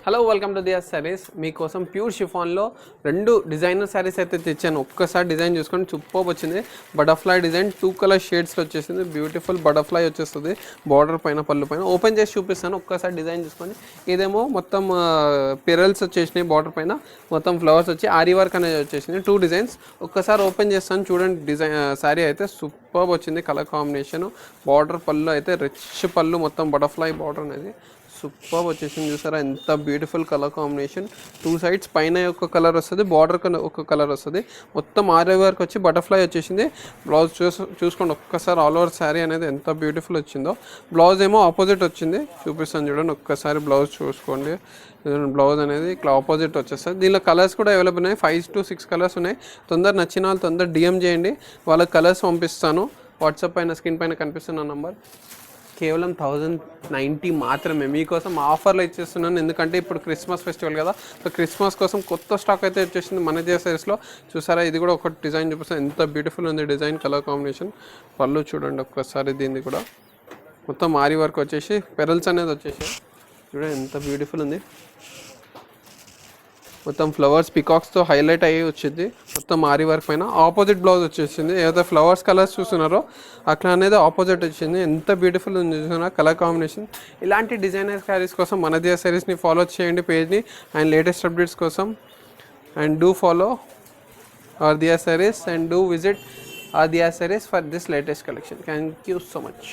Hello welcome to దియా సారీస్. మీకోసం pure షిఫాన్లో 2 designer saris అయితే తెచ్చాను. ఒక్కసారి డిజైన్ చూసుకొని సూపర్ వచ్చింది. బటర్ఫ్లై డిజైన్ 2 కలర్ షేడ్స్లో వచ్చేసింది. బ్యూటిఫుల్ బటర్ఫ్లై వచ్చేస్తుంది బార్డర్ పైన, పళ్ళు పైన. ఓపెన్ చేసి చూపిస్తాను, ఒక్కసారి డిజైన్ చూసుకొని. ఇదేమో మొత్తం పిరల్స్ వచ్చేసినాయి బార్డర్ పైన, మొత్తం ఫ్లవర్స్ వచ్చి ఆరీ వర్క్ అనేది వచ్చేసింది. 2 డిజైన్స్ ఒక్కసారి ఓపెన్ చేస్తాను చూడండి. డిజైన్ శారీ అయితే సూపర్ వచ్చింది. కలర్ కాంబినేషన్, బార్డర్, పళ్ళు అయితే రిచ్ పళ్ళు, మొత్తం బటర్ఫ్లై బార్డర్ అనేది సూపర్ వచ్చేసింది. చూసారా ఎంత బ్యూటిఫుల్ కలర్ కాంబినేషన్. 2 సైడ్స్ పైన ఒక కలర్ వస్తుంది, బార్డర్ ఒక కలర్ వస్తుంది. మొత్తం ఆరీ వర్క్ వచ్చి బటర్ఫ్లై వచ్చేసింది. బ్లౌజ్ చూసుకోండి ఒక్కసారి. ఆల్ ఓవర్ శారీ అనేది ఎంత బ్యూటిఫుల్ వచ్చిందో. బ్లౌజ్ ఏమో ఆపోజిట్ వచ్చింది, చూపిస్తాను చూడండి ఒక్కసారి. బ్లౌజ్ చూసుకోండి. బ్లౌజ్ అనేది ఇట్లా ఆపోజిట్ వచ్చేస్తుంది. దీనిలో కలర్స్ కూడా అవైలబుల్ ఉన్నాయి. 5 to 6 కలర్స్ ఉన్నాయి. తొందర నచ్చిన వాళ్ళు తొందర డిఎం చేయండి, వాళ్ళకి కలర్స్ పంపిస్తాను. వాట్సాప్ పైన స్క్రీన్ పైన కనిపిస్తున్న నంబర్. కేవలం 1090 మాత్రమే మీకోసం ఆఫర్లో ఇచ్చేస్తున్నాను. ఎందుకంటే ఇప్పుడు క్రిస్మస్ ఫెస్టివల్ కదా, సో క్రిస్మస్ కోసం కొత్త స్టాక్ అయితే వచ్చేసింది మన దియా సారీస్లో. చూసారా, ఇది కూడా ఒక డిజైన్ చూపిస్తాను. ఎంత బ్యూటిఫుల్ ఉంది డిజైన్, కలర్ కాంబినేషన్. పళ్ళు చూడండి ఒక్కసారి. దీన్ని కూడా మొత్తం ఆరీ వర్క్ వచ్చేసి పెరల్స్ అనేది వచ్చేసి చూడండి ఎంత బ్యూటిఫుల్ ఉంది. మొత్తం ఫ్లవర్స్ పికాక్స్తో హైలైట్ అయ్యి వచ్చింది. మొత్తం ఆరీ వర్క్ పైన ఆపోజిట్ బ్లౌజ్ వచ్చేసింది. ఏదైతే ఫ్లవర్స్ కలర్స్ చూస్తున్నారో అట్లా అనేది ఆపోజిట్ వచ్చింది. ఎంత బ్యూటిఫుల్ ఉంది చూస్తున్నా కలర్ కాంబినేషన్. ఇలాంటి డిజైనర్ శారీస్ కోసం మన దియా శారీస్ని ఫాలో చేయండి పేజ్ని, అండ్ లేటెస్ట్ అప్డేట్స్ కోసం. And do follow our Diya Sarees and do visit our Diya Sarees for this latest collection. Thank you so much.